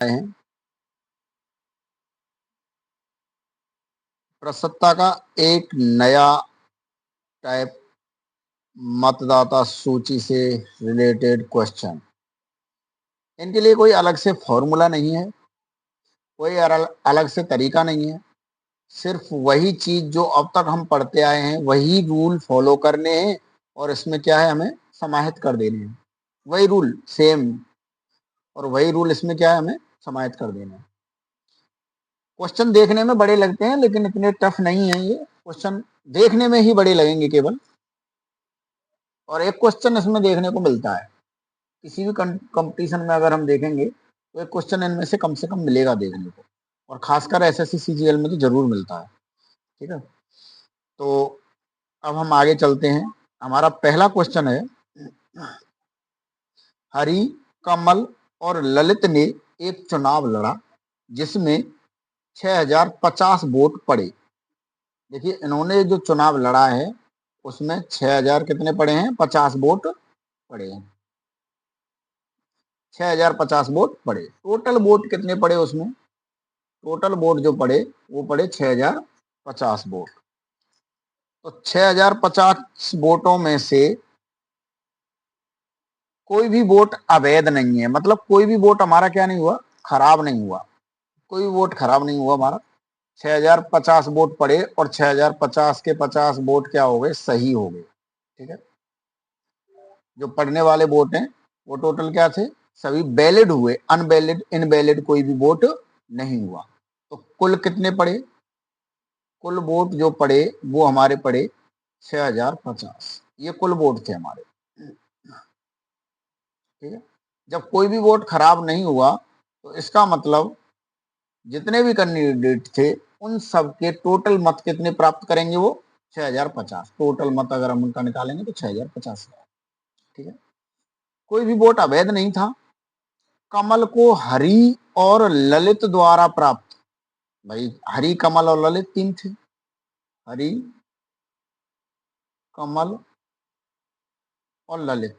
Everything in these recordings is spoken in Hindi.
हैं प्रस्तुतता का एक नया टाइप मतदाता सूची से रिलेटेड क्वेश्चन। इनके लिए कोई अलग से फॉर्मूला नहीं है, कोई अलग से तरीका नहीं है, सिर्फ वही चीज जो अब तक हम पढ़ते आए हैं वही रूल फॉलो करने हैं और इसमें क्या है हमें समाहित कर देने हैं। वही रूल सेम और वही रूल इसमें क्या है हमें समाहित कर देने हैं। क्वेश्चन देखने में बड़े लगते हैं लेकिन इतने टफ नहीं है। ये क्वेश्चन देखने में ही बड़े लगेंगे केवल, और एक क्वेश्चन इसमें देखने को मिलता है किसी भी कंपटीशन में अगर हम देखेंगे तो एक क्वेश्चन इनमें से कम मिलेगा देखने को, और खासकर एसएससी सीजीएल में तो जरूर मिलता है। ठीक है, तो अब हम आगे चलते हैं। हमारा पहला क्वेश्चन है, हरि, कमल और ललित ने एक चुनाव लड़ा जिसमें 6050 वोट पड़े। देखिए इन्होंने जो चुनाव लड़ा है उसमें 6000 कितने पड़े हैं, 50 वोट पड़े हैं। 6050 वोट पड़े, टोटल वोट कितने पड़े उसमें, टोटल वोट जो पड़े वो पड़े 6050 वोट। तो 6050 वोटों में से कोई भी वोट अवैध नहीं है, मतलब कोई भी वोट हमारा क्या नहीं हुआ, खराब नहीं हुआ, कोई भी वोट खराब नहीं हुआ हमारा। 6050 वोट पड़े और 6050 के 50 वोट क्या हो गए, सही हो गए। ठीक है, जो पढ़ने वाले वोट हैं वो टोटल क्या थे, सभी वैलिड हुए, अनवैलिड इनवैलिड कोई भी वोट नहीं हुआ। तो कुल कितने पड़े, कुल वोट जो पड़े वो हमारे पड़े 6050, ये कुल वोट थे हमारे। ठीक है, जब कोई भी वोट खराब नहीं हुआ तो इसका मतलब जितने भी कैंडिडेट थे उन सब के टोटल मत कितने प्राप्त करेंगे, वो 6050 टोटल मत अगर हम उनका निकालेंगे तो 6050। ठीक है, कोई भी वोट अवैध नहीं था। कमल को हरि और ललित द्वारा प्राप्त, भाई हरि कमल और ललित तीन थे, हरि कमल और ललित,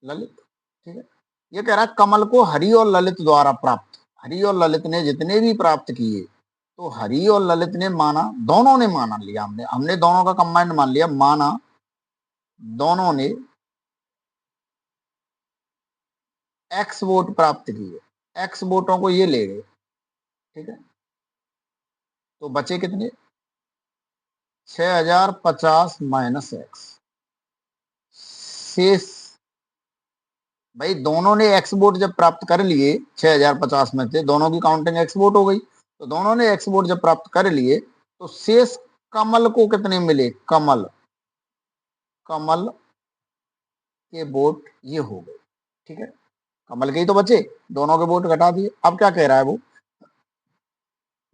ललित। ठीक है, ये कह रहा है कमल को हरि और ललित द्वारा प्राप्त, हरि और ललित ने जितने भी प्राप्त किए, तो हरि और ललित ने माना, दोनों ने माना लिया, हमने हमने दोनों का कंबाइंड मान लिया, माना दोनों ने एक्स वोट प्राप्त किए, एक्स वोटों को ये ले गए। ठीक है, तो बचे कितने, 6050 माइनस एक्स, शेष। भाई दोनों ने एक्स वोट जब प्राप्त कर लिए 6050 में से, दोनों की काउंटिंग एक्स वोट हो गई, तो दोनों ने एक्स वोट जब प्राप्त कर लिए तो शेष कमल को कितने मिले, कमल, कमल के वोट ये हो गए। ठीक है, कमल के ही तो बचे, दोनों के वोट घटा दिए। अब क्या कह रहा है वो,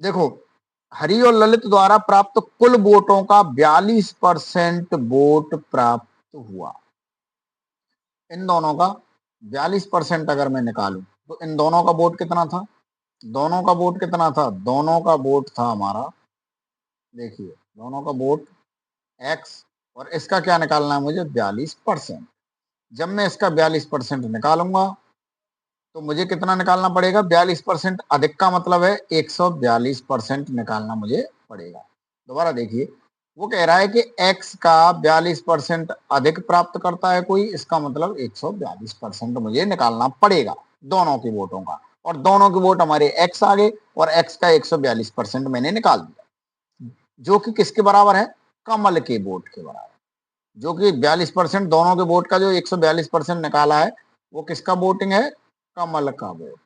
देखो हरि और ललित द्वारा प्राप्त कुल वोटों का 42% वोट प्राप्त हुआ। इन दोनों का 42% अगर मैं निकालूं तो इन दोनों का वोट कितना था, दोनों का वोट कितना था, दोनों का वोट था हमारा, देखिए दोनों का वोट एक्स, और इसका क्या निकालना है मुझे, 42%। जब मैं इसका 42% निकालूंगा तो मुझे कितना निकालना पड़ेगा, 42% अधिक का मतलब है 142% निकालना मुझे पड़ेगा। दोबारा देखिए, वो कह रहा है कि x का 42% अधिक प्राप्त करता है कोई, इसका मतलब 142% मुझे निकालना पड़ेगा दोनों के वोटों का, और दोनों के वोट हमारे x आ गए और x का 142% मैंने निकाल दिया, जो कि किसके बराबर है, कमल के वोट के बराबर, जो कि 42% दोनों के वोट का जो 142% निकाला है वो किसका वोटिंग है, कमल का वोट,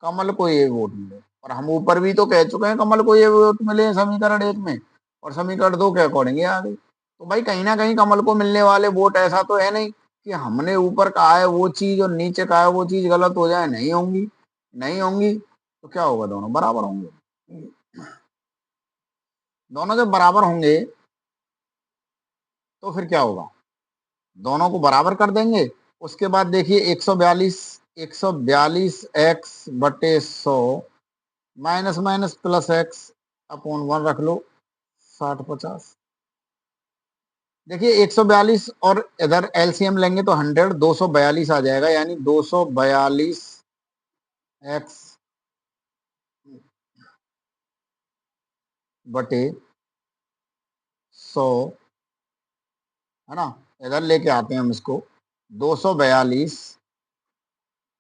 कमल को ये वोट मिले। और हम ऊपर भी तो कह चुके हैं कमल को ये वोट मिले समीकरण 1 में, और समीकरण 2 के अकॉर्डिंग ये आ गई। तो भाई कहीं ना कहीं कमल को मिलने वाले वोट, ऐसा तो है नहीं कि हमने ऊपर कहा है वो चीज और नीचे कहा है वो चीज गलत हो जाए, नहीं होंगी, नहीं होंगी, तो क्या होगा, दोनों बराबर होंगे। दोनों जब बराबर होंगे तो फिर क्या होगा, दोनों को बराबर कर देंगे। उसके बाद देखिए 142 एक्स बटे 100 minus minus plus x upon 1 रख लो, 60 50, देखिए 142 और इधर एलसीएम लेंगे तो 100, 242 आ जाएगा, यानी 242 एक्स बटे 100, है ना। इधर लेके आते हैं हम इसको, 242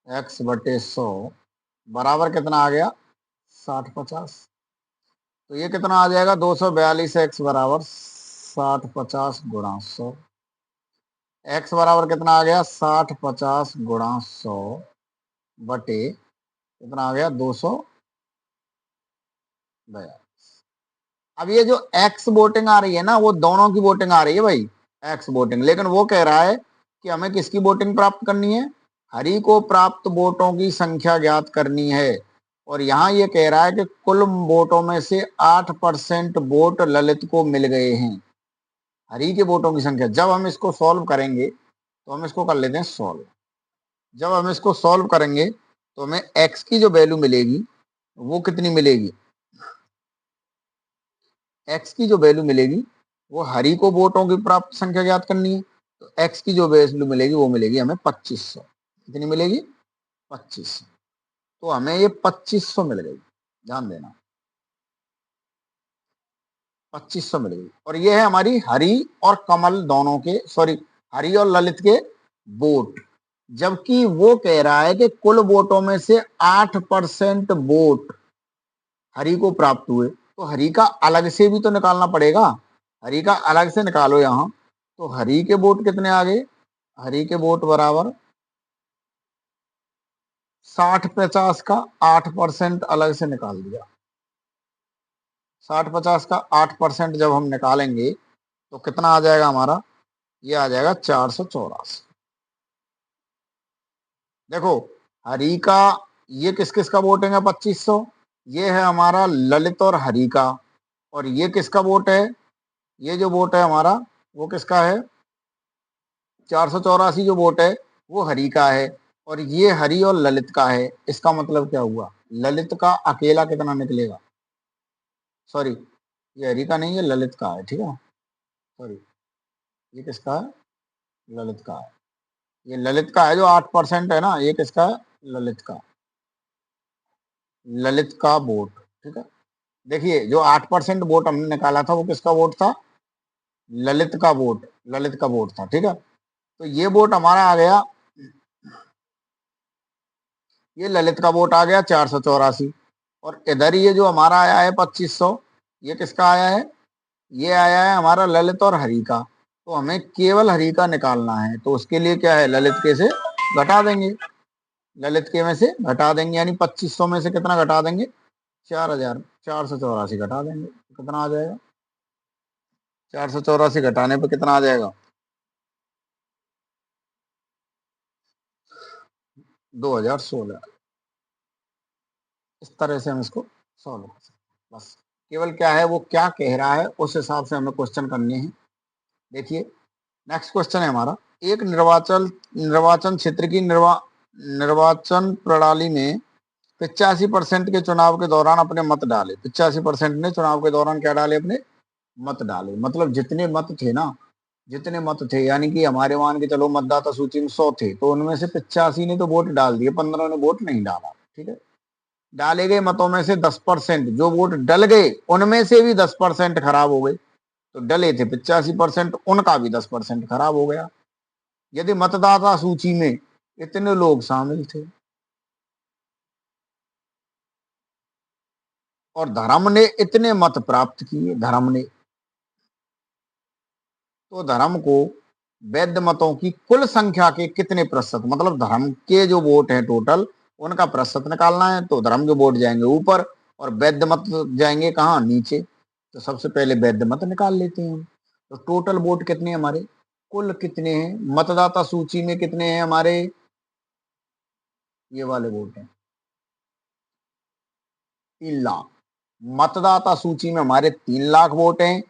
एक्स बटे 100 बराबर कितना आ गया, 60-50। तो ये कितना आ जाएगा, 242 एक्स बराबर 60-50 गुणा 100। एक्स बराबर कितना आ गया, 60-50 गुणा 100 बटे कितना आ गया, 242। अब ये जो एक्स वोटिंग आ रही है ना, वो दोनों की वोटिंग आ रही है भाई, एक्स वोटिंग। लेकिन वो कह रहा है कि हमें किसकी वोटिंग प्राप्त करनी है, हरि को प्राप्त वोटों की संख्या ज्ञात करनी है। और यहाँ ये कह रहा है कि कुल वोटों में से 8% वोट ललित को मिल गए हैं। हरि के वोटों की संख्या, जब हम इसको सॉल्व करेंगे तो हम इसको कर लेते हैं सॉल्व। जब हम इसको सॉल्व करेंगे तो हमें एक्स की जो वैल्यू मिलेगी वो कितनी मिलेगी, एक्स की जो वैल्यू मिलेगी वो हरि को वोटों की प्राप्त संख्या ज्ञात करनी है, तो एक्स की जो वैल्यू मिलेगी वो मिलेगी हमें 2500। कितनी मिलेगी, 2500। तो हमें ये 2500 मिल गई, ध्यान देना, 2500 मिल गई। और ये है हमारी हरि और कमल दोनों के, सॉरी, हरि और ललित के वोट। जबकि वो कह रहा है कि कुल वोटों में से 8% वोट हरि को प्राप्त हुए, तो हरि का अलग से भी तो निकालना पड़ेगा। हरि का अलग से निकालो यहां, तो हरि के वोट कितने आ गए, हरि के वोट बराबर 60-50 का 8% अलग से निकाल दिया। 60-50 का 8% जब हम निकालेंगे तो कितना आ जाएगा हमारा, ये आ जाएगा 484। देखो हरि का, ये किस किस का वोटिंग है 2500, ये है हमारा ललित और हरि का। और ये किसका वोट है, ये जो वोट है हमारा वो किसका है, 484 जो वोट है वो हरि का है। और ये हरि और ललित का है। इसका मतलब क्या हुआ, ललित का अकेला कितना निकलेगा, सॉरी, ये हरि का नहीं है, ललित का है, ठीक है, सॉरी, ये किसका है, ललित का है। ये ललित का है, जो 8% है ना, ये किसका है, ललित का, ललित का वोट, ठीक है। देखिए जो 8% वोट हमने निकाला था वो किसका वोट था, ललित का वोट, ललित का वोट था, ठीक है। तो ये वोट हमारा आ गया, ये ललित का वोट आ गया 484। और इधर ये जो हमारा आया है 2500, ये किसका आया है, ये आया है हमारा ललित और हरि का। तो हमें केवल हरि का निकालना है, तो उसके लिए क्या है, ललित के से घटा देंगे, ललित के में से घटा देंगे, यानी 2500 में से कितना घटा देंगे, 4484 घटा देंगे, तो कितना आ जाएगा, 484 घटाने पर कितना आ जाएगा, 2016। इस तरह से हम इसको सॉल्व कर सकते हैं। बस केवल क्या है, वो क्या कह रहा है उस हिसाब से हमें क्वेश्चन करने हैं। देखिए नेक्स्ट क्वेश्चन है हमारा, एक निर्वाचन निर्वाचन क्षेत्र की निर्वाचन प्रणाली में 85% के चुनाव के दौरान अपने मत डाले। 85% ने चुनाव के दौरान क्या डाले, अपने मत डाले। मतलब जितने मत थे ना, जितने मत थे, यानी कि हमारे मान के चलो मतदाता सूची में 100 थे, तो उनमें से 85 ने तो वोट डाल दिए, 15 ने वोट नहीं डाला, ठीक है। डाले गए मतों में से 10% जो वोट डल गए, उनमें से भी 10% खराब हो गए। तो डले थे 85%, उनका भी 10% खराब हो गया। यदि मतदाता सूची में इतने लोग शामिल थे और धर्म ने इतने मत प्राप्त किए, धर्म ने, तो धर्म को वैध मतों की कुल संख्या के कितने प्रतिशत, मतलब धर्म के जो वोट हैं टोटल, उनका प्रतिशत निकालना है। तो धर्म के वोट जाएंगे ऊपर और वैध मत जाएंगे कहाँ, नीचे। तो सबसे पहले वैध मत निकाल लेते हैं। तो टोटल वोट कितने हैं हमारे, कुल कितने हैं मतदाता सूची में, कितने हैं हमारे, ये वाले वोट हैं 3 लाख। मतदाता सूची में हमारे 3 लाख वोट हैं।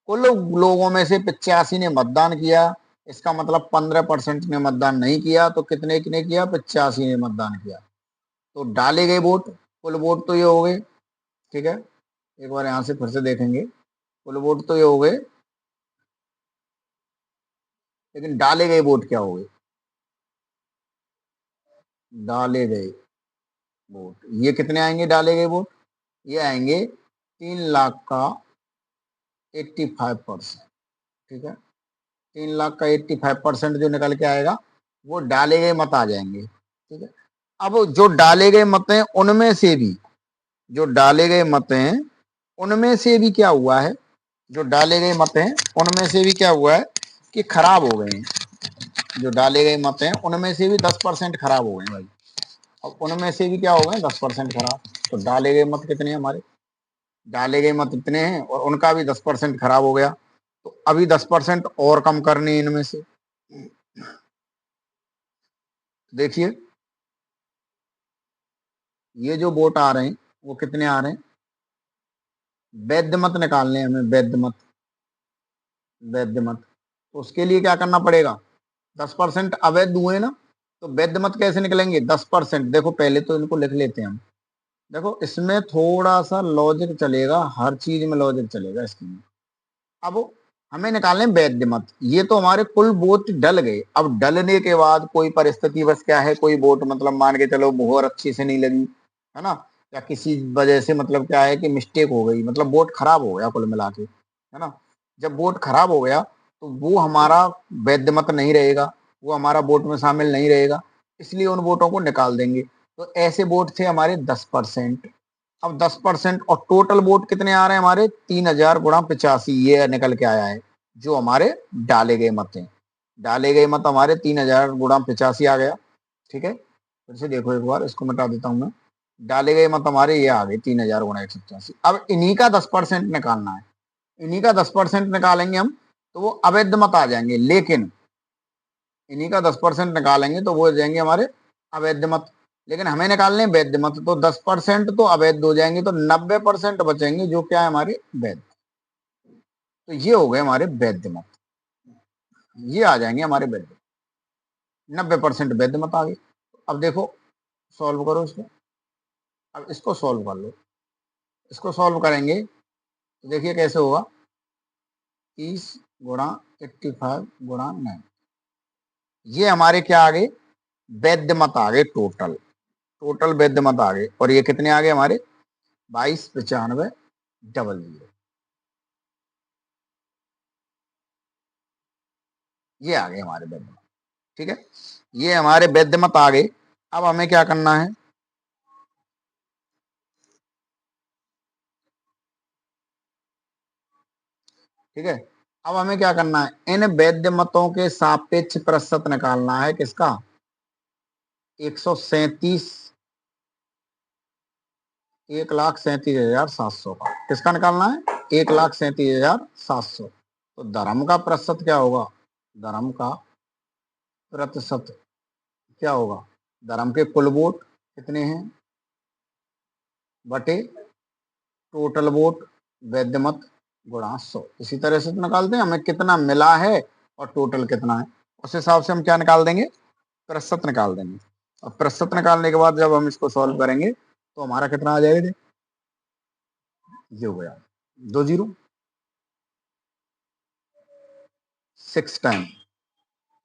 कुल लोगों में से 85 ने मतदान किया, इसका मतलब 15% ने मतदान नहीं किया। तो कितने ने किया, 85 ने मतदान किया। तो डाले गए वोट, कुल वोट तो ये हो गए, ठीक है। एक बार यहां से फिर से देखेंगे, कुल वोट तो ये हो गए लेकिन डाले गए वोट क्या हो गए? डाले गए वोट ये कितने आएंगे? डाले गए वोट ये आएंगे 3 लाख का 85%। ठीक है, 3 लाख का 85% जो निकल के आएगा वो डाले गए मत आ जाएंगे। ठीक है, अब जो डाले गए मत हैं उनमें से भी, जो डाले गए मत हैं उनमें से भी क्या हुआ है, जो डाले गए मत हैं उनमें से भी क्या हुआ है कि खराब हो गए हैं। जो डाले गए मत हैं उनमें से भी 10% खराब हो गए भाई। अब उनमें से भी क्या हो गए? 10% खराब। तो डाले गए मत कितने हैं हमारे? डाले गए मत इतने हैं और उनका भी 10% खराब हो गया। तो अभी 10% और कम करने इनमें से। देखिए ये जो वोट आ रहे हैं वो कितने आ रहे हैं? वैध मत निकालने हमें, वैध मत, वैध मत। तो उसके लिए क्या करना पड़ेगा? 10% अवैध हुए ना, तो वैध मत कैसे निकलेंगे? 10%। देखो पहले तो इनको लिख लेते हैं हम। देखो इसमें थोड़ा सा लॉजिक चलेगा, हर चीज में लॉजिक चलेगा इसमें। अब हमें निकालने वैध मत, ये तो हमारे कुल वोट डल गए। अब डलने के बाद कोई परिस्थिति बस क्या है, कोई वोट मतलब मान के चलो मोहर अच्छी से नहीं लगी है ना, या किसी वजह से मतलब क्या है कि मिस्टेक हो गई, मतलब वोट खराब हो गया कुल मिला के, है ना। जब वोट खराब हो गया तो वो हमारा वैध मत नहीं रहेगा, वो हमारा वोट में शामिल नहीं रहेगा, इसलिए उन वोटों को निकाल देंगे। तो ऐसे वोट थे हमारे 10%। अब 10% और टोटल वोट कितने आ रहे हैं हमारे? 3,000 गुणा 85 ये निकल के आया है जो हमारे डाले गए मत हैं। डाले गए मत हमारे 3,000 गुणा 85 आ गया। ठीक है, फिर से देखो एक बार, इसको मिटा देता हूं मैं। डाले गए मत हमारे ये आ गए 3,000 गुणा 185। अब इन्हीं का 10% निकालना है, इन्हीं का 10% निकालेंगे हम तो वो अवैध मत आ जाएंगे, लेकिन इन्हीं का 10% निकालेंगे तो वो हो जाएंगे हमारे अवैध मत। लेकिन हमें निकालने वैध मत, तो 10% तो अवैध हो जाएंगे, तो 90% बचेंगे जो क्या है हमारे वैध। तो ये हो गए हमारे वैध मत, ये आ जाएंगे हमारे वैध। 90% वैध मत आ गए। अब देखो सॉल्व करो इसको, अब इसको सॉल्व कर लो। इसको सॉल्व करेंगे तो देखिए कैसे होगा। 30 गुणा 85 गुणा 9, ये हमारे क्या आ गए? वैध मत आ गए टोटल। टोटल वैध मत आ गए, और ये कितने आ गए हमारे? 22,95,00। ये आ गए हमारे वैध मत। ठीक है, ये हमारे वैध मत आ गए। अब हमें क्या करना है? ठीक है, अब हमें क्या करना है? इन वैध मतों के सापेक्ष प्रतिशत निकालना है। किसका? 137, 1,37,700 का। किसका निकालना है? 1,37,700। तो धर्म का प्रतिशत क्या होगा? धर्म का प्रतिशत क्या होगा? धर्म के कुल वोट कितने हैं बटे टोटल वोट वैध मत गुणा 100। इसी तरह से तो निकालते हैं, हमें कितना मिला है और टोटल कितना है, उस हिसाब से हम क्या निकाल देंगे? प्रतिशत निकाल देंगे। और प्रतिशत निकालने के बाद जब हम इसको सॉल्व करेंगे तो हमारा कितना आ जाएगा? ये हो गया 2 0, 6 टाइम।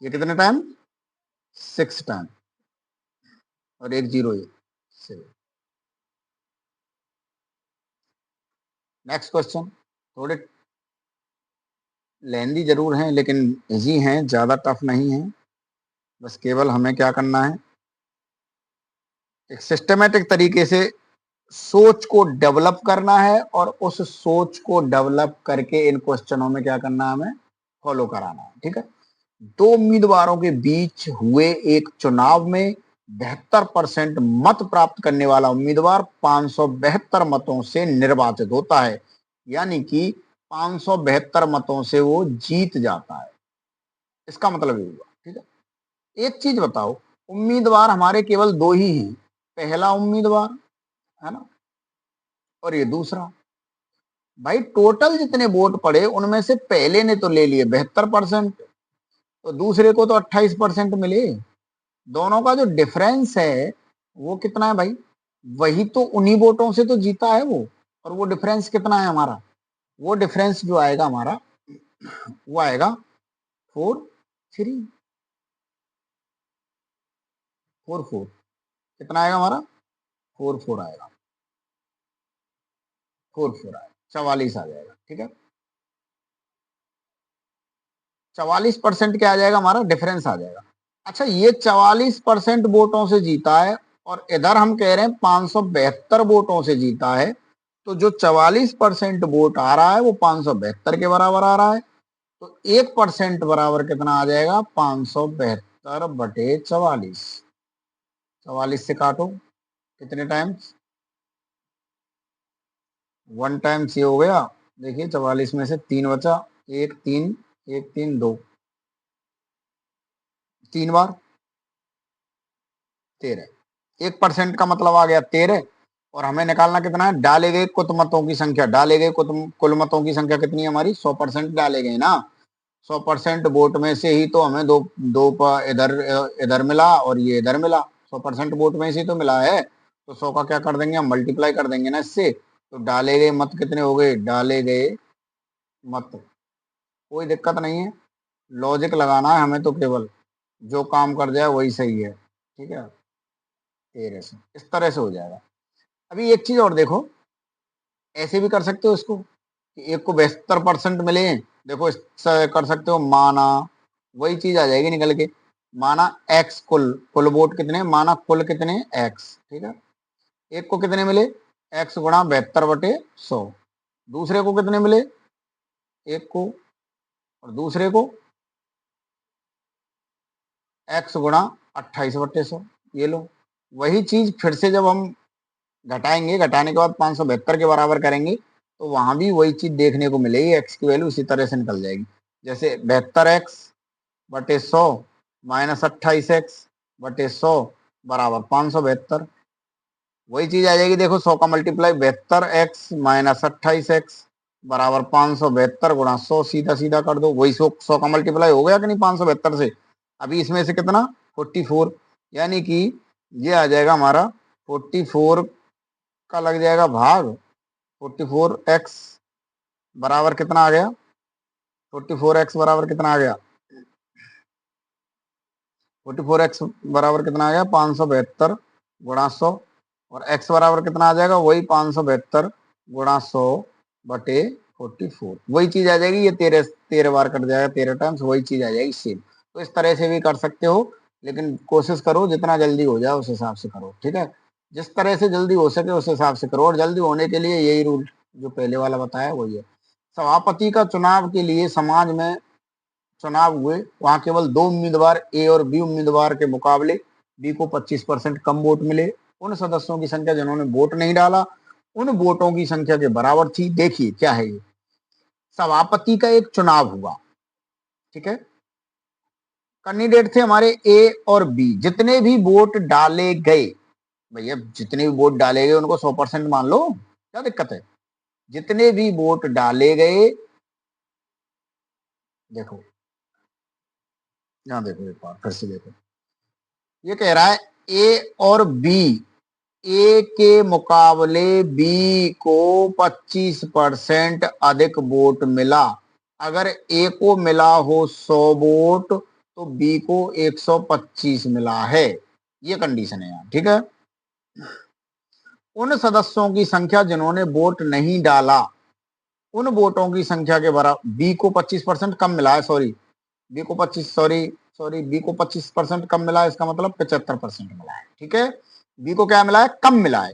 ये कितने टाइम? 6 टाइम, और 1 0 ये। Next question. थोड़े लेंदी जरूर हैं लेकिन इजी हैं, ज्यादा टफ नहीं है। बस केवल हमें क्या करना है? एक सिस्टमेटिक तरीके से सोच को डेवलप करना है, और उस सोच को डेवलप करके इन क्वेश्चनों में क्या करना है? हमें फॉलो कराना है। ठीक है, 2 उम्मीदवारों के बीच हुए एक चुनाव में 72% मत प्राप्त करने वाला उम्मीदवार 572 मतों से निर्वाचित होता है, यानी कि 572 मतों से वो जीत जाता है। इसका मतलब ये हुआ। ठीक है, एक चीज बताओ, उम्मीदवार हमारे केवल 2 ही हैं, पहला उम्मीदवार है ना, और ये दूसरा। भाई टोटल जितने वोट पड़े उनमें से पहले ने तो ले लिए 72%, तो दूसरे को तो 28% मिले। दोनों का जो डिफरेंस है वो कितना है भाई? वही तो उन्हीं वोटों से तो जीता है वो। और वो डिफरेंस कितना है हमारा? वो डिफरेंस जो आएगा हमारा वो आएगा 4 3 4 कितना आएगा हमारा 4 आएगा 4 आएगा 44 आ जाएगा। ठीक है 44% क्या आ जाएगा हमारा डिफरेंस आ जाएगा। अच्छा ये 44% वोटों से जीता है और इधर हम कह रहे हैं 572 वोटों से जीता है, तो जो 44% वोट आ रहा है वो 572 के बराबर आ रहा है, तो 1% बराबर कितना आ जाएगा 572/44। 44 से काटो कितने टाइम्स 1 टाइम्स ये हो गया। देखिए 44 में से 3 बचा, 1 3 1 3 2 3 बार 13। 1% का मतलब आ गया 13 और हमें निकालना कितना है डाले गए कुल मतों की संख्या। डाले गए कुल मतों की संख्या कितनी है हमारी 100% डाले गए ना। 100% वोट में से ही तो हमें दो दो इधर इधर मिला और ये इधर मिला। 100% वोट में से ही तो मिला है, तो 100 का क्या कर देंगे हम मल्टीप्लाई कर देंगे ना इससे। तो डाले गए मत कितने हो गए डाले गए मत। कोई दिक्कत नहीं है, लॉजिक लगाना है हमें तो केवल, जो काम कर जाए वही सही है। ठीक है 13 से इस तरह से हो जाएगा। अभी एक चीज और देखो, ऐसे भी कर सकते हो इसको कि एक को 72% मिले। देखो इससे कर सकते हो माना, वही चीज आ जाएगी निकल के, माना एक्स कुल कुल वोट कितने, माना कुल कितने एक्स। ठीक है एक को कितने मिले एक्स गुणा 72/100। दूसरे को कितने मिले एक को, और दूसरे को एक्स गुणा 28/100। ये लो वही चीज फिर से जब हम घटाएंगे, घटाने के बाद 572 के बराबर करेंगे तो वहां भी वही चीज देखने को मिलेगी, एक्स की वैल्यू उसी तरह से निकल जाएगी। जैसे 72x/100 माइनस 28x/100 बराबर 572। वही चीज आ जाएगी, देखो 100 का मल्टीप्लाई 72x माइनस 28x बराबर 572 गुणा 100। सीधा सीधा कर दो, वही 100 का मल्टीप्लाई हो गया कि नहीं 572 से। अभी इसमें से कितना 44, यानी कि ये आ जाएगा हमारा 44 का लग जाएगा भाग 44x बराबर कितना आ गया 44x बराबर कितना आ गया 44x बराबर कितना आ गया 572 गुणा 100 और x बराबर कितना आ जाएगा वही 572 गुणा 100/44। वही चीज आ जाएगी, ये 13 बार कट जाएगा 13 टाइम्स, वही चीज आ जाएगी सेम। तो इस तरह से भी कर सकते हो, लेकिन कोशिश करो जितना जल्दी हो जाए उस हिसाब से करो। ठीक है जिस तरह से जल्दी हो सके उस हिसाब से करो, और जल्दी होने के लिए यही रूल जो पहले वाला बताया वही है। सभापति का चुनाव के लिए समाज में चुनाव हुए, वहां केवल 2 उम्मीदवार ए और बी उम्मीदवार के मुकाबले बी को 25% कम वोट मिले। उन सदस्यों की संख्या जिन्होंने वोट नहीं डाला उन वोटों की संख्या के बराबर थी। देखिए क्या है ये, सभापति का एक चुनाव हुआ। ठीक है कैंडिडेट थे हमारे ए और बी, जितने भी वोट डाले गए, भैया जितने भी वोट डाले गए उनको 100% मान लो, क्या दिक्कत है। जितने भी वोट डाले गए, देखो यहां देखो एक बार फिर से देखो, ये कह रहा है ए और बी, ए के मुकाबले बी को 25% अधिक वोट मिला। अगर ए को मिला हो 100 वोट तो बी को 125 मिला है, ये कंडीशन है यहाँ। ठीक है उन सदस्यों की संख्या जिन्होंने वोट नहीं डाला उन वोटों की संख्या के बराबर, बी को 25% कम मिला है, सॉरी बी को 25 सॉरी सॉरी बी को 25% कम मिला है, इसका मतलब 75% मिला है। ठीक है बी को क्या मिला है कम मिला है,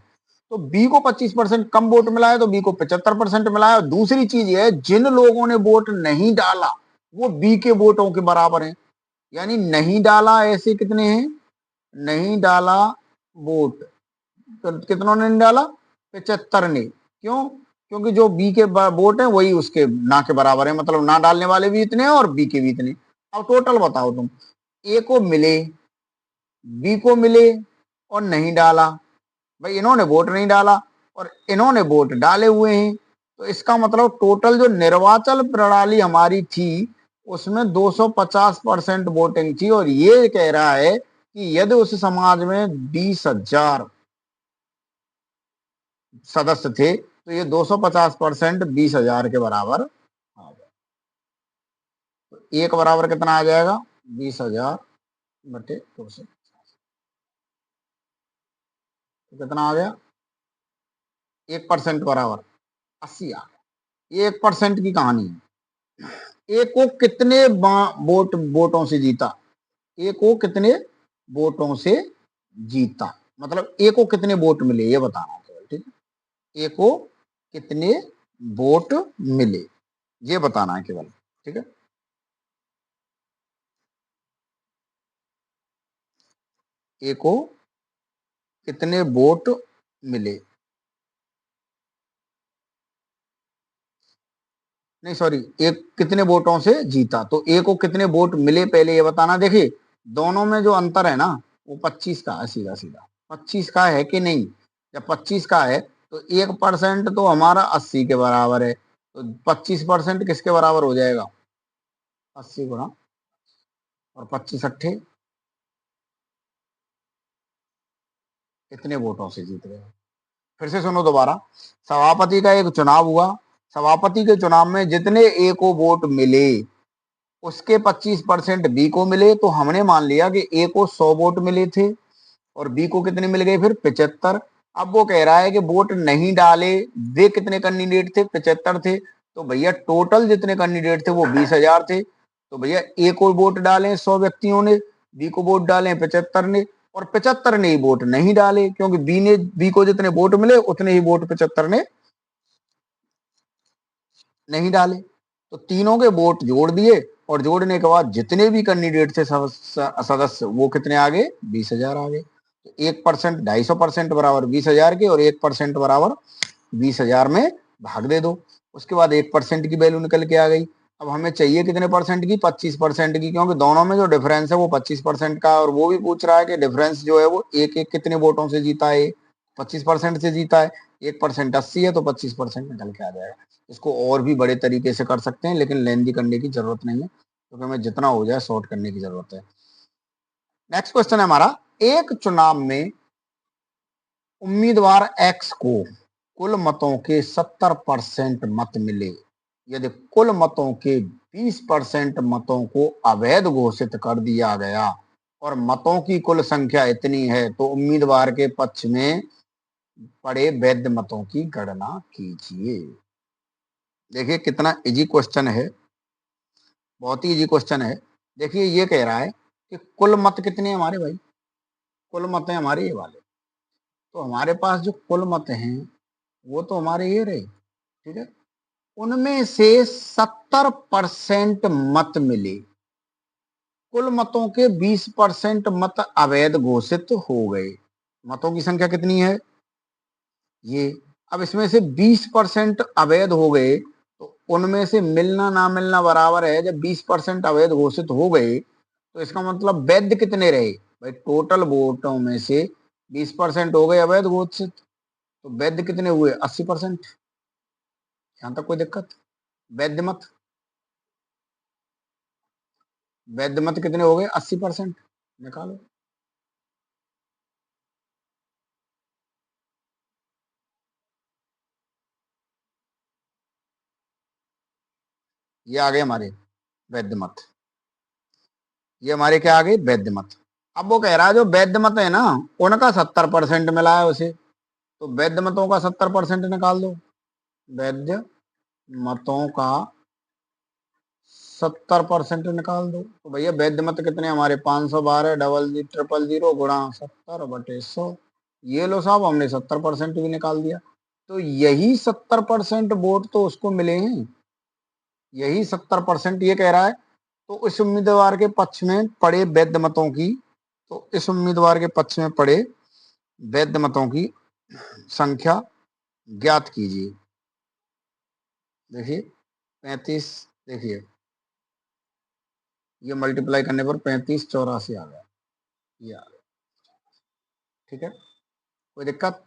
तो बी को 25% कम वोट मिला है तो बी को 75% मिला है। और दूसरी चीज ये है जिन लोगों ने वोट नहीं डाला वो बी के वोटों के बराबर हैं, यानी नहीं डाला ऐसे कितने हैं, नहीं डाला वोट तो कितनों ने नहीं डाला 75 ने। क्यों, क्योंकि जो बी के वोट है वही उसके ना के बराबर है, मतलब ना डालने वाले भी इतने हैं और बी के भी इतने। अब टोटल बताओ तुम, ए को मिले बी को मिले और नहीं डाला, भाई इन्होंने वोट नहीं डाला और इन्होंने वोट डाले हुए हैं, तो इसका मतलब टोटल जो निर्वाचन प्रणाली हमारी थी उसमें 250% वोटिंग थी। और ये कह रहा है कि यदि उस समाज में 20,000 सदस्य थे तो ये 250% 20,000 के बराबर आ गया। तो एक बराबर कितना आ जाएगा 20,000 बटे 200, तो कितना आ गया? 1% बराबर 80 आ गया। 1% की कहानी है। ए को कितने वोटों से जीता? ए को कितने वोटों से जीता, मतलब ए को कितने वोट मिले ये बताना केवल, ठीक है। ए को कितने वोट मिले ये बताना है केवल, ठीक है। ए को कितने वोट मिले, नहीं सॉरी, ए कितने वोटों से जीता, तो ए को कितने वोट मिले पहले ये बताना। देखिए दोनों में जो अंतर है ना वो 25 का है, सीधा सीधा 25 का है कि नहीं। जब 25 का है तो 1% तो हमारा 80 के बराबर है, तो 25% किसके बराबर हो जाएगा? 80 गुणा और 25 अट्ठे, इतने वोटों से जीत गए। फिर से सुनो दोबारा। सभापति का एक चुनाव हुआ, सभापति के चुनाव में जितने ए को वोट मिले उसके 25% बी को मिले, तो हमने मान लिया कि ए को 100 वोट मिले थे और बी को कितने मिल गए फिर 75। अब वो कह रहा है कि वोट नहीं डाले वे कितने कैंडिडेट थे? 75 थे। तो भैया टोटल जितने कैंडिडेट थे वो 20,000 थे। तो भैया ए को वोट डाले 100 व्यक्तियों ने, बी को वोट डाले 75 ने, और 75 ने ही वोट नहीं डाले क्योंकि बी को जितने वोट मिले उतने ही वोट 75 ने नहीं डाले। तो तीनों के वोट जोड़ दिए और जोड़ने के बाद जितने भी कैंडिडेट थे सदस्य वो कितने आ गए? 20,000 आ गए। तो 1% 250% बराबर 20,000 के, और 1% बराबर 20,000 में भाग दे दो। उसके बाद 1% की वैल्यू निकल के आ गई। अब हमें चाहिए कितने परसेंट की? 25% की, क्योंकि दोनों में जो डिफरेंस है वो 25% का, और वो भी पूछ रहा है कि डिफरेंस जो है वो एक एक कितने वोटों से जीता है? 25% से जीता है। 1% 80 है तो 25% निकल के आ जाएगा। इसको और भी बड़े तरीके से कर सकते हैं लेकिन लेंदी करने की जरूरत नहीं है, क्योंकि हमें जितना हो जाए शॉर्ट करने की जरूरत है। नेक्स्ट क्वेश्चन है हमारा, एक चुनाव में उम्मीदवार एक्स को कुल मतों के 70% मत मिले, यदि कुल मतों के 20% मतों को अवैध घोषित कर दिया गया और मतों की कुल संख्या इतनी है, तो उम्मीदवार के पक्ष में पड़े वैध मतों की गणना कीजिए। देखिए कितना इजी क्वेश्चन है, बहुत ही इजी क्वेश्चन है। देखिए ये कह रहा है कि कुल मत कितने हैं हमारे भाई? कुल मत हैं हमारे ये वाले। तो हमारे पास जो कुल मत हैं वो तो हमारे ये रहे, ठीक है। उनमें से 70% मत मिले, कुल मतों के 20% मत अवैध घोषित हो गए। मतों की संख्या कितनी है? ये। अब इसमें से 20% अवैध हो गए, तो उनमें से मिलना ना मिलना बराबर है। जब 20% अवैध घोषित हो गए तो इसका मतलब वैध कितने रहे? भाई टोटल वोटों में से 20% हो गए अवैध घोषित, तो वैध कितने हुए? 80%। यहां तक कोई दिक्कत? वैध मत, वैध मत कितने हो गए? 80%। निकालो। ये आ गए हमारे वैध मत, ये हमारे क्या आ गए? वैध मत। अब वो कह रहा है जो वैध मत है ना उनका 70% मिला है उसे, तो वैध मतों का 70% निकाल दो। वैध मतों का 70% निकाल दो, तो भैया वैध मत कितने हमारे? 512 डबल जीरो गुणा 70/100। ये लो साहब, हमने 70% भी निकाल दिया। तो यही 70% वोट तो उसको मिले हैं, यही 70% ये कह रहा है। तो इस उम्मीदवार के पक्ष में पड़े वैध मतों की, तो इस उम्मीदवार के पक्ष में पड़े वैध मतों की संख्या ज्ञात कीजिए। देखिए 35, देखिए ये मल्टीप्लाई करने पर 3584 आ गया, ये आ गया, ठीक है। कोई दिक्कत?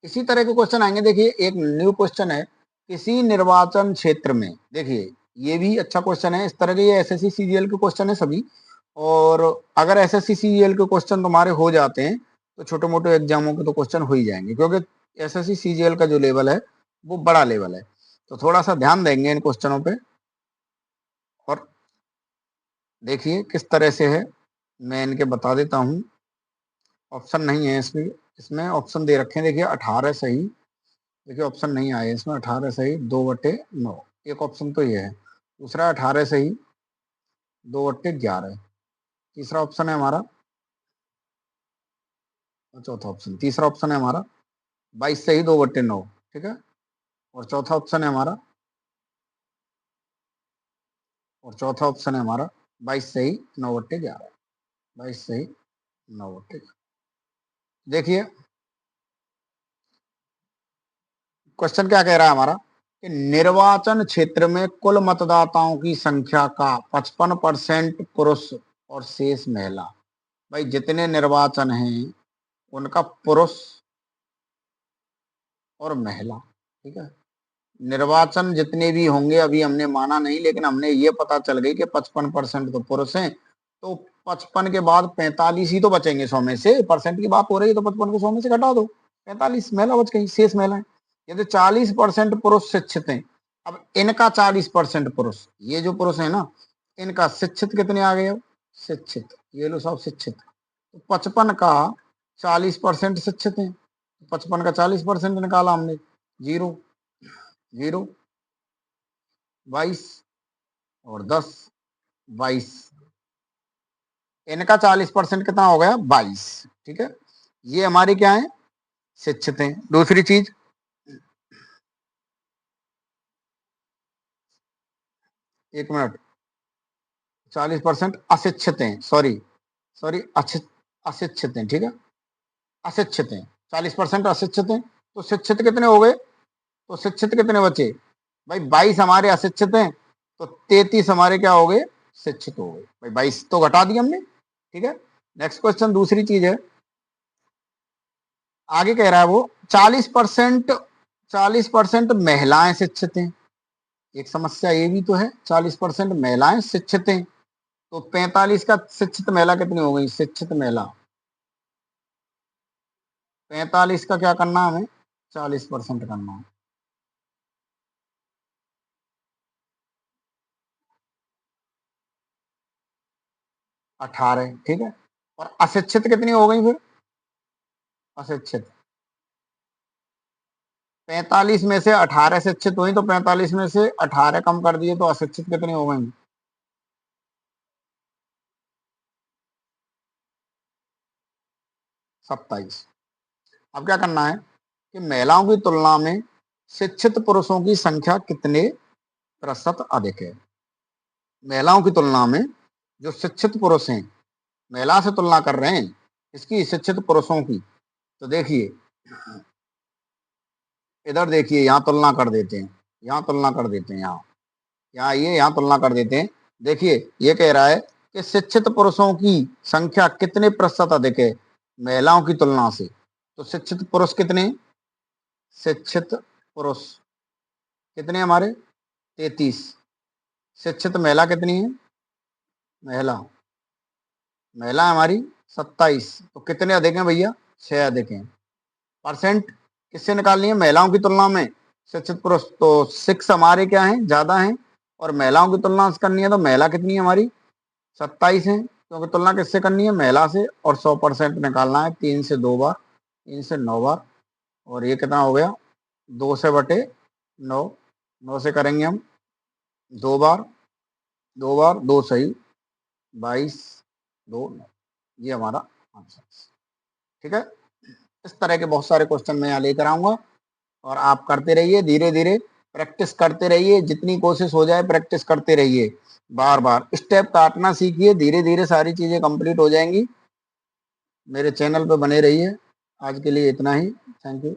इसी तरह के क्वेश्चन आएंगे। देखिए एक न्यू क्वेश्चन है, किसी निर्वाचन क्षेत्र में, देखिए ये भी अच्छा क्वेश्चन है। इस तरह के ये एसएससी सीजीएल के क्वेश्चन है सभी, और अगर एसएससी सीजीएल के क्वेश्चन तुम्हारे हो जाते हैं तो छोटे मोटे एग्जामों के तो क्वेश्चन हो ही जाएंगे, क्योंकि एसएससी सीजीएल का जो लेवल है वो बड़ा लेवल है। तो थोड़ा सा ध्यान देंगे इन क्वेश्चनों पे। और देखिए किस तरह से है, मैं इनके बता देता हूँ। ऑप्शन नहीं है इसमें, इसमें ऑप्शन दे रखे हैं, देखिए 18 सही, देखिए ऑप्शन नहीं आए इसमें, 18 सही 2/9, एक ऑप्शन तो ये है। दूसरा 18 सही 2/11, तीसरा ऑप्शन है हमारा, चौथा ऑप्शन, तीसरा ऑप्शन है हमारा 22 सही 2/9, ठीक है। और चौथा ऑप्शन है हमारा, और चौथा ऑप्शन है हमारा 22 सही 9/11, 22 सही 9/11। देखिए क्वेश्चन क्या कह रहा है हमारा कि निर्वाचन क्षेत्र में कुल मतदाताओं की संख्या का 55% पुरुष और शेष महिला। भाई जितने निर्वाचन हैं उनका पुरुष और महिला, ठीक है। निर्वाचन जितने भी होंगे अभी हमने माना नहीं, लेकिन हमने ये पता चल गई कि 55% तो पुरुष हैं, तो 55 के बाद 45 ही तो बचेंगे 100 में से, परसेंट की बात हो रही है तो 55 को 100 में से घटा दो, 45 महिला बच गई, शेष महिलाएं। यदि 40% पुरुष शिक्षित हैं, अब इनका 40% पुरुष, ये जो पुरुष है ना, इनका शिक्षित कितने आ गए, शिक्षित, ये लो सब शिक्षित, तो 55 का 40% शिक्षित है, 55 का 40% निकाला हमने, 0 0 22 और 10 22, इनका 40% कितना हो गया 22, ठीक है। ये हमारी क्या है, शिक्षित हैं। दूसरी चीज, एक मिनट, 40% अशिक्षित हैं, सॉरी सॉरी अशिक्षित हैं, ठीक है, अशिक्षित हैं, 40% अशिक्षित हैं, तो शिक्षित कितने हो गए, तो शिक्षित कितने बचे भाई, 22 हमारे अशिक्षित हैं, तो 33 हमारे क्या हो गए, शिक्षित हो गए। भाई 22 तो घटा दिया हमने, ठीक है। नेक्स्ट क्वेश्चन, दूसरी चीज है, आगे कह रहा है वो 40% महिलाएं शिक्षित हैं, एक समस्या ये भी तो है, 40% महिलाएं शिक्षित हैं, तो 45 का शिक्षित महिला कितनी हो गई, शिक्षित महिला 45 का क्या करना है हमें, 40% करना है, 18, ठीक है। और अशिक्षित कितनी हो गई फिर, अशिक्षित 45 में से 18 शिक्षित हुई, तो 45 में से 18 कम कर दिए तो अशिक्षित कितनी हो गई, 27। अब क्या करना है कि महिलाओं की तुलना में शिक्षित पुरुषों की संख्या कितने प्रतिशत अधिक है। महिलाओं की तुलना में जो शिक्षित पुरुष हैं, महिला से तुलना कर रहे हैं इसकी, शिक्षित पुरुषों की, तो देखिए इधर देखिए, यहाँ तुलना कर देते हैं, यहाँ तुलना कर देते हैं, यहाँ ये यहाँ तुलना कर देते हैं। देखिए ये कह रहा है कि शिक्षित पुरुषों की संख्या कितने प्रतिशत अधिक है महिलाओं की तुलना से, तो शिक्षित पुरुष कितने, शिक्षित पुरुष कितने हमारे 33, शिक्षित महिला कितनी है, महिला महिला हमारी 27, तो कितने अधिक हैं भैया, 6 अधिक हैं। परसेंट किससे निकालनी है, महिलाओं की तुलना में शिक्षित पुरुष, तो 6 हमारे क्या हैं, ज्यादा हैं, और महिलाओं की तुलना से करनी है तो महिला कितनी है हमारी 27 है, क्योंकि तुलना किससे करनी है, महिला से, और 100% निकालना है 3 से 2 बार, 3 से 9 बार, और ये कितना हो गया 2 से बटे 9, 9 से करेंगे हम 2 बार, 2 बार 2 सही 22 2 9, ये हमारा आंसर, ठीक है। इस तरह के बहुत सारे क्वेश्चन मैं यहाँ लेकर आऊंगा, और आप करते रहिए, धीरे धीरे प्रैक्टिस करते रहिए, जितनी कोशिश हो जाए प्रैक्टिस करते रहिए, बार बार स्टेप काटना सीखिए, धीरे धीरे सारी चीजें कंप्लीट हो जाएंगी। मेरे चैनल पर बने रहिए। आज के लिए इतना ही, थैंक यू।